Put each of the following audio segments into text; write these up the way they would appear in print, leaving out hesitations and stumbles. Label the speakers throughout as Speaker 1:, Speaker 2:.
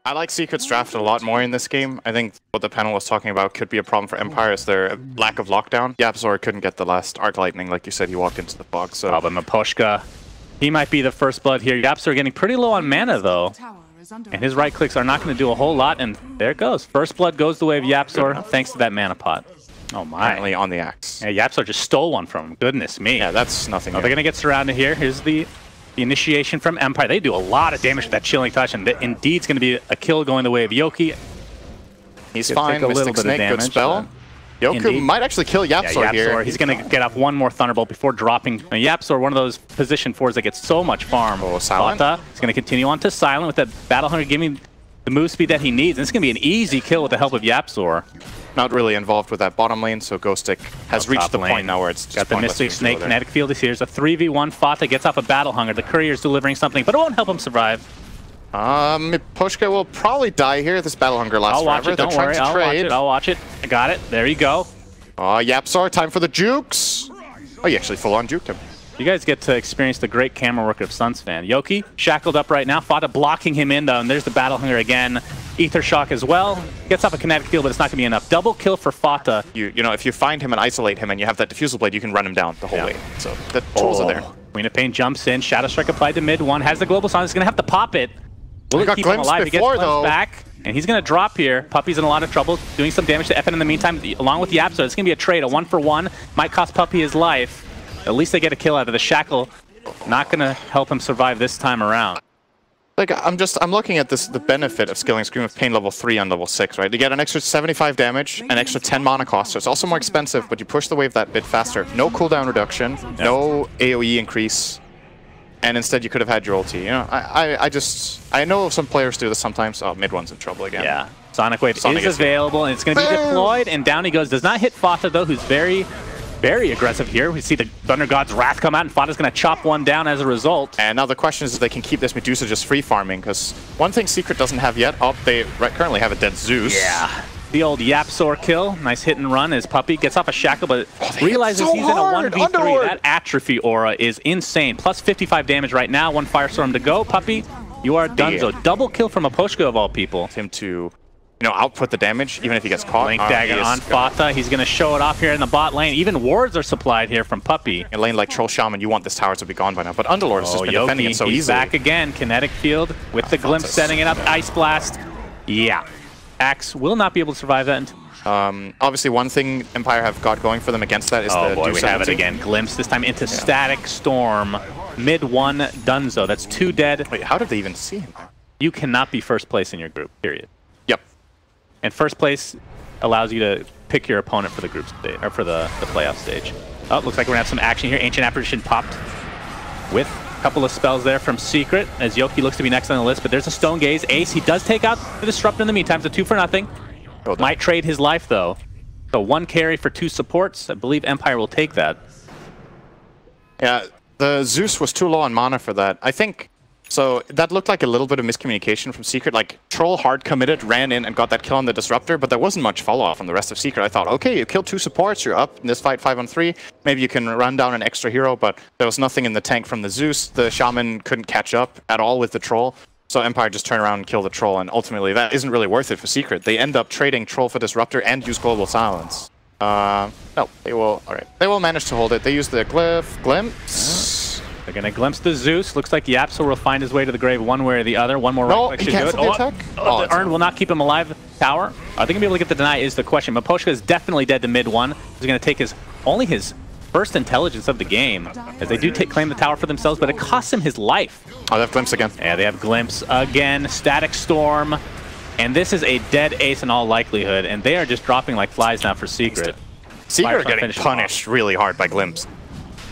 Speaker 1: I like Secret's draft a lot more in this game. I think what the panel was talking about could be a problem for Empire is their lack of lockdown. YapzOr couldn't get the last Arc Lightning, like you said, he walked into the fog. So,
Speaker 2: but Miposhka, he might be the first blood here. YapzOr getting pretty low on mana though, and his right clicks are not going to do a whole lot. And there it goes. First blood goes the way of YapzOr thanks to that mana pot. Oh my!
Speaker 1: Apparently on the axe.
Speaker 2: Yeah, YapzOr just stole one from him. Goodness me.
Speaker 1: Yeah, that's nothing.
Speaker 2: Oh, they're going to get surrounded here. Here's the initiation from Empire. They do a lot of damage with that chilling touch, and indeed it's going to be a kill going the way of Yoki.
Speaker 1: He's fine. Mystic Snake, good spell. Yoku might actually kill YapzOr here.
Speaker 2: He's going to get off one more Thunderbolt before dropping. YapzOr, one of those position 4s that gets so much farm.
Speaker 1: Oh, Silent.
Speaker 2: Dota is going to continue on to Silent with that Battle Hunger giving the move speed that he needs. And it's going to be an easy kill with the help of YapzOr.
Speaker 1: Not really involved with that bottom lane, so Ghostic has reached the point now where it's just
Speaker 2: got the Mystic Snake Kinetic Field is here. Here's a 3v1. Fata gets off a Battle Hunger. The Courier's delivering something, but it won't help him survive.
Speaker 1: Miposhka will probably die here. This Battle Hunger lasts forever.
Speaker 2: It, don't worry. I'll watch it. I got it. There you go.
Speaker 1: YapzOr, time for the jukes. Oh, you actually full-on juked him.
Speaker 2: You guys get to experience the great camera work of SUNSfan. Yoki shackled up right now. Fata blocking him in though, and there's the Battle Hunger again. Ether Shock as well. Gets off a Kinetic Field, but it's not going to be enough. Double kill for Fata.
Speaker 1: You know, if you find him and isolate him and you have that Diffusal Blade, you can run him down the whole way. So the tools are there.
Speaker 2: Queen of Pain jumps in. Shadow Strike applied to mid one. Has the Global Silence. He's going to have to pop it. Will it keep him alive? He gets glimpsed back, and he's going to drop here. Puppy's in a lot of trouble, doing some damage to FN in the meantime, along with YapzOr. It's going to be a trade, a 1-for-1. Might cost Puppy his life. At least they get a kill out of the Shackle. Not going to help him survive this time around.
Speaker 1: Like, I'm looking at the benefit of skilling Scream of Pain level 3 on level 6, right? You get an extra 75 damage, an extra 10 mana cost, so it's also more expensive, but you push the wave that bit faster. No cooldown reduction, no AoE increase, and instead you could have had your ulti. You know, I know some players do this sometimes. Oh, mid one's in trouble again.
Speaker 2: Yeah, Sonic Wave is available, and it's going to be deployed, and down he goes. Does not hit Fata, though, who's very aggressive here. We see the Thunder God's Wrath come out, and Fata's going to chop one down as a result.
Speaker 1: And now the question is if they can keep this Medusa just free farming, because one thing Secret doesn't have yet, they currently have a dead Zeus.
Speaker 2: Yeah. The old YapzOr kill. Nice hit and run as Puppy gets off a Shackle, but realizes he's in a 1v3. That Atrophy aura is insane. Plus 55 damage right now. One Firestorm to go. Puppy, you are donezo. Double kill from Miposhka of all people.
Speaker 1: Him to, output the damage, even if he gets caught.
Speaker 2: Link Dagger on Fata. He's going to show it off here in the bot lane. Even wards are supplied here from Puppy.
Speaker 1: In a lane like Troll Shaman, you want this tower to be gone by now. But Underlord has just been defending it so easily.
Speaker 2: He's back again. Kinetic Field with the Glimpse setting it up. Ice Blast. Yeah. Axe will not be able to survive that.
Speaker 1: Obviously, one thing Empire have got going for them against that is the
Speaker 2: we have it again. Glimpse, this time into Static Storm. Mid one, donezo. That's 2 dead.
Speaker 1: Wait, how did they even see him?
Speaker 2: You cannot be first place in your group, period.
Speaker 1: Yep.
Speaker 2: And first place allows you to pick your opponent for the group stage, or for the playoff stage. Oh, looks like we're going to have some action here. Ancient Apparition popped with a couple of spells there from Secret, as Yoki looks to be next on the list, but there's a Stone Gaze. Ace, he does take out the Disruptor in the meantime, so 2 for nothing. Might trade his life, though. So 1 carry for 2 supports. I believe Empire will take that.
Speaker 1: Yeah, the Zeus was too low on mana for that. I think, so that looked like a little bit of miscommunication from Secret. Like, Troll hard committed, ran in and got that kill on the Disruptor, but there wasn't much follow-off from the rest of Secret. I thought, okay, you killed 2 supports, you're up in this fight 5-on-3. Maybe you can run down an extra hero, but there was nothing in the tank from the Zeus. The Shaman couldn't catch up at all with the Troll. So Empire just turn around and kill the Troll, and ultimately that isn't really worth it for Secret. They end up trading Troll for Disruptor and use Global Silence. No, they will, alright. They will manage to hold it. They use the Glimpse.
Speaker 2: They're going to glimpse the Zeus. Looks like YapzOr will find his way to the grave one way or the other. One more right click should do it.
Speaker 1: The attack?
Speaker 2: The Urn will not keep him alive. Tower. Are they going to be able to get the deny is the question. Miposhka is definitely dead to mid one. He's going to take only his first intelligence of the game, as they do claim the tower for themselves, but it costs him his life.
Speaker 1: Oh, they have Glimpse again.
Speaker 2: Yeah, they have Glimpse again. Static Storm. And this is a dead Ace in all likelihood, and they are just dropping like flies now for Secret.
Speaker 1: Secret are getting punished really hard by Glimpse.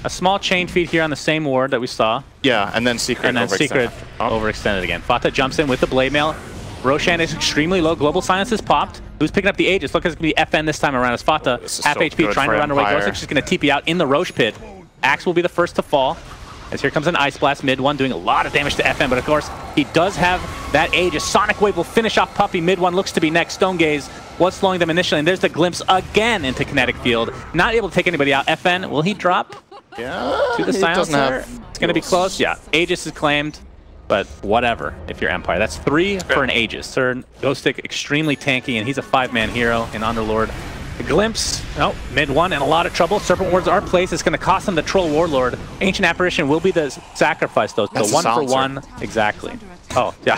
Speaker 2: A small chain feed here on the same ward that we saw.
Speaker 1: Yeah, and then Secret
Speaker 2: overextended again. Fata jumps in with the Blade Mail. Roshan is extremely low. Global Silence is popped. Who's picking up the Aegis? Look, it's going to be FN this time around as Fata, half HP, trying to run away. Ghostic's just going to TP out in the Roche pit. Axe will be the first to fall, as here comes an Ice Blast mid one, doing a lot of damage to FN, but of course, he does have that Aegis. Sonic Wave will finish off Puppy. Mid one looks to be next. Stone Gaze was slowing them initially, and there's the Glimpse again into Kinetic Field. Not able to take anybody out. FN, will he drop?
Speaker 1: Yeah,
Speaker 2: to the Silencer? It's going to be close. Yeah, Aegis is claimed. But whatever, if you're Empire. That's 3 for an Aegis. Sir Ghostic extremely tanky, and he's a 5-man hero in Underlord. A glimpse, mid 1 and a lot of trouble. Serpent Wards are placed. It's going to cost him the Troll Warlord. Ancient Apparition will be the sacrifice, though. So 1 for 1, exactly. Oh, yeah.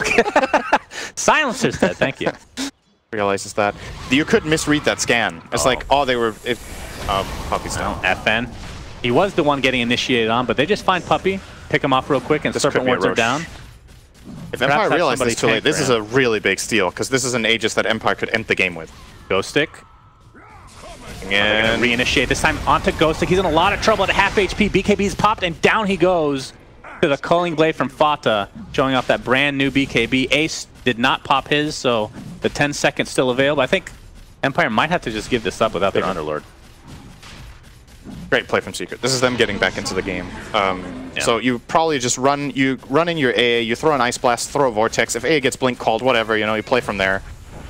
Speaker 2: Silencer's dead, thank you.
Speaker 1: Realizes that. You could misread that scan. It's like, oh, they were... Puppy's down.
Speaker 2: FN. He was the one getting initiated on, but they just find Puppy, pick him off real quick, and Serpent Wards are down.
Speaker 1: If Empire realizes this too late, this is a really big steal, because this is an Aegis that Empire could end the game with.
Speaker 2: Ghostic. And reinitiate this time onto Ghostic. He's in a lot of trouble at half HP. BKB's popped, and down he goes to the Culling Blade from Fata, showing off that brand new BKB. Ace did not pop his, so the 10 seconds still available. I think Empire might have to just give this up without their Underlord.
Speaker 1: Great play from Secret. This is them getting back into the game. So you probably just run in your AA, you throw an Ice Blast, throw a Vortex. If AA gets Blink called, whatever, you play from there.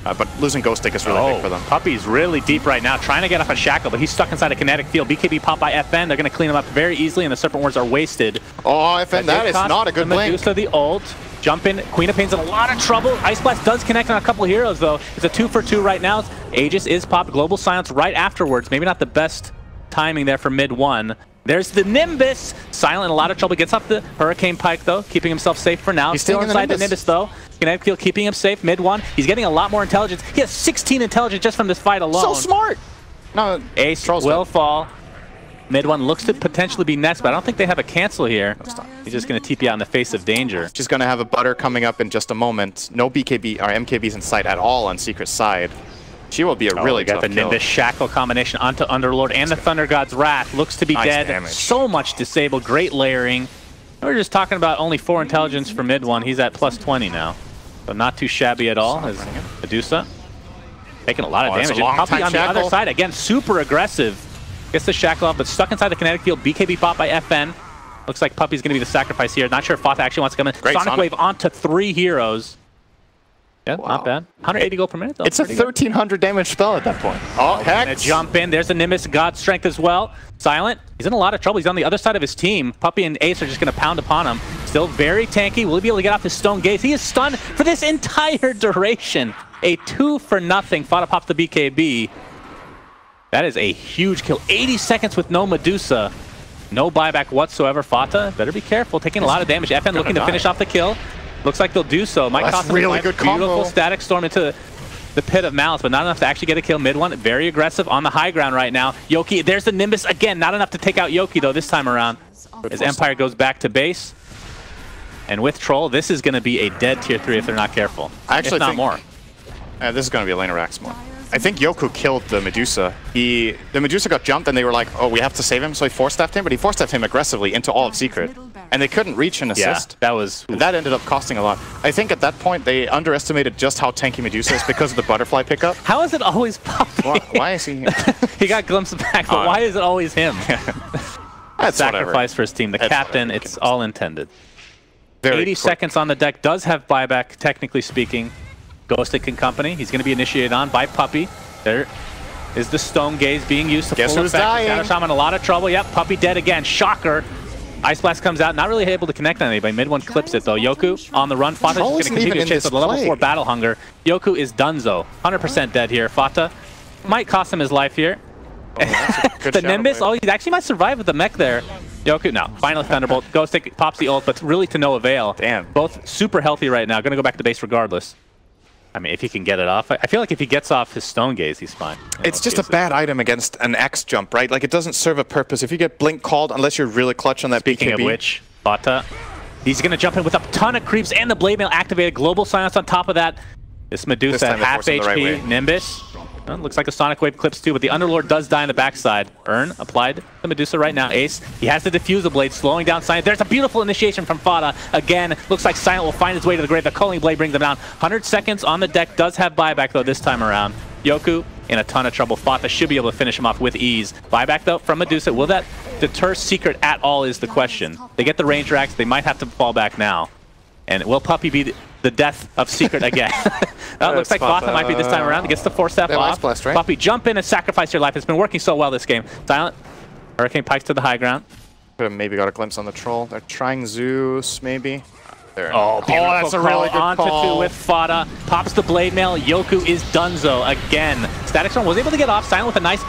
Speaker 1: But losing Ghostic is really big for them.
Speaker 2: Puppy's really deep right now, trying to get off a Shackle, but he's stuck inside a kinetic field. BKB pop by FN. They're going to clean him up very easily, and the Serpent Wards are wasted.
Speaker 1: Oh, FN, that is not a good blink.
Speaker 2: Medusa the ult. Jump in. Queen of Pain's in a lot of trouble. Ice Blast does connect on a couple of heroes, though. It's a 2 for 2 right now. Aegis is popped. Global Silence right afterwards. Maybe not the best timing there for mid 1. There's the Nimbus. Silent in a lot of trouble. Gets off the Hurricane Pike, though, keeping himself safe for now.
Speaker 1: He's
Speaker 2: still inside the Nimbus, though. Kinetic Field keeping him safe. Mid 1. He's getting a lot more intelligence. He has 16 intelligence just from this fight alone.
Speaker 1: So smart. No,
Speaker 2: Ace will fall. Mid 1 looks to potentially be Nest, but I don't think they have a cancel here. He's just going to TP out in the face of danger.
Speaker 1: She's going to have a Butter coming up in just a moment. No BKB or MKBs in sight at all on Secret's side. She will be a really tough
Speaker 2: kill. The Nimbus Shackle combination onto Underlord and the Thunder God's Wrath. Looks to be dead. Damage. So much disabled. Great layering. We're just talking about only 4 intelligence for mid 1. He's at plus 20 now. So not too shabby at all. As Medusa taking a lot of damage. And Puppy on the other side, again, super aggressive. Gets the Shackle off, but stuck inside the kinetic field. BKB bot by FN. Looks like Puppy's going to be the sacrifice here. Not sure if Fata actually wants to come in. Sonic Wave onto 3 heroes. Yeah, not bad. 180 gold per minute, though.
Speaker 1: It's a 1300 damage spell at that point. Oh, heck.
Speaker 2: Gonna jump in. There's the Nimbus God Strength as well. Silent. He's in a lot of trouble. He's on the other side of his team. Puppy and Ace are just going to pound upon him. Still very tanky. Will he be able to get off his Stone Gaze? He is stunned for this entire duration. A 2 for nothing. Fata pops the BKB. That is a huge kill. 80 seconds with no Medusa. No buyback whatsoever. Fata, better be careful. Taking a lot of damage. FN looking to finish off the kill. Looks like they'll do so. Might cost them really good combo. Beautiful Static Storm into the Pit of Malice, but not enough to actually get a kill. Mid 1, very aggressive on the high ground right now. Yoki, there's the Nimbus again. Not enough to take out Yoki, though, this time around. As Empire goes back to base. And with Troll, this is going to be a dead tier 3 if they're not careful.
Speaker 1: I actually
Speaker 2: if not
Speaker 1: think
Speaker 2: more.
Speaker 1: This is going to be a lane of Raxmore. I think Yoku killed the Medusa. The Medusa got jumped, and they were like, oh, we have to save him, so he force-staffed him, but he force-staffed him aggressively into all of Secret. And they couldn't reach an assist.
Speaker 2: Yeah, that was...
Speaker 1: That ended up costing a lot. I think at that point, they underestimated just how tanky Medusa is because of the butterfly pickup.
Speaker 2: How is it always Puppy?
Speaker 1: Why is he here?
Speaker 2: He got glimpsed back, but why is it always him?
Speaker 1: That's
Speaker 2: sacrifice for his team. The captain, it's all intended. 80 seconds on the deck. Does have buyback, technically speaking. Ghostic and company. He's going to be initiated on by Puppy. There is the Stone Gaze being used to full effect. Shadow Shaman in a lot of trouble. Yep, Puppy dead again. Shocker. Ice Blast comes out. Not really able to connect on anybody. Mid 1 clips it, though. Yoku on the run. Fata is going to continue to chase with the level 4 Battle Hunger. Yoku is donezo. 100% dead here. Fata might cost him his life here. The Nimbus, he actually might survive with the mech there. Yoku, no. Finally Thunderbolt. Ghostic pops the ult, but really to no avail.
Speaker 1: Damn.
Speaker 2: Both super healthy right now. Going to go back to base regardless. I mean, if he can get it off. I feel like if he gets off his Stone Gaze, he's fine.
Speaker 1: It's just a bad item against an X jump, right? Like, it doesn't serve a purpose. If you get Blink called, unless you're really clutch on that
Speaker 2: Speaking
Speaker 1: BKB.
Speaker 2: of which, Fata, he's going to jump in with a ton of creeps and the Blade Mail activated. Global Silence on top of that. This Medusa at half HP. Nimbus. Well, looks like a Sonic Wave clips too, but the Underlord does die on the backside. Urn applied to Medusa right now. Ace, he has the Diffusal Blade, slowing down Silent. There's a beautiful initiation from Fata. Again, looks like Silent will find his way to the grave. The Culling Blade brings them down. 100 seconds on the deck, does have buyback though this time around. Yoku in a ton of trouble. Fata should be able to finish him off with ease. Buyback though from Medusa. Will that deter Secret at all is the question. They get the range racks, they might have to fall back now. And will Puppy be the death of Secret again? That looks like Fata might be this time around. He gets the force staff off.
Speaker 1: Blast, right?
Speaker 2: Puppy, jump in and sacrifice your life. It's been working so well this game. Silent. Hurricane Pikes to the high ground.
Speaker 1: Could have maybe got a glimpse on the Troll. They're trying Zeus, maybe. there.
Speaker 2: Oh,
Speaker 1: that's a really good
Speaker 2: onto
Speaker 1: call.
Speaker 2: two with Fata. Pops the blade mail. Yoku is donezo again. Static Storm was able to get off silent with a nice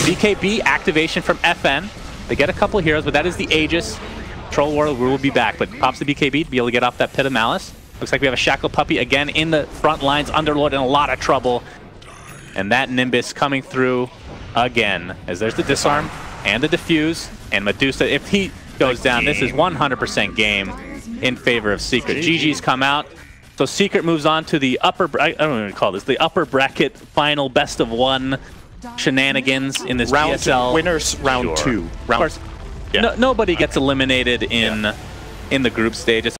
Speaker 2: BKB activation from FN. They get a couple of heroes, but that is the Aegis. Troll Warrior will be back, but pops the BKB to be able to get off that Pit of Malice. Looks like we have a Shackle Puppy again in the front lines. Underlord in a lot of trouble. And that Nimbus coming through again. As there's the Disarm and the Diffuse. And Medusa, if he goes down, this is 100% game in favor of Secret. GG's come out. So Secret moves on to the upper, I don't know what to call this, the upper bracket final best of one shenanigans in this PSL.
Speaker 1: Winners round two.
Speaker 2: Of course, nobody gets eliminated in the group stage.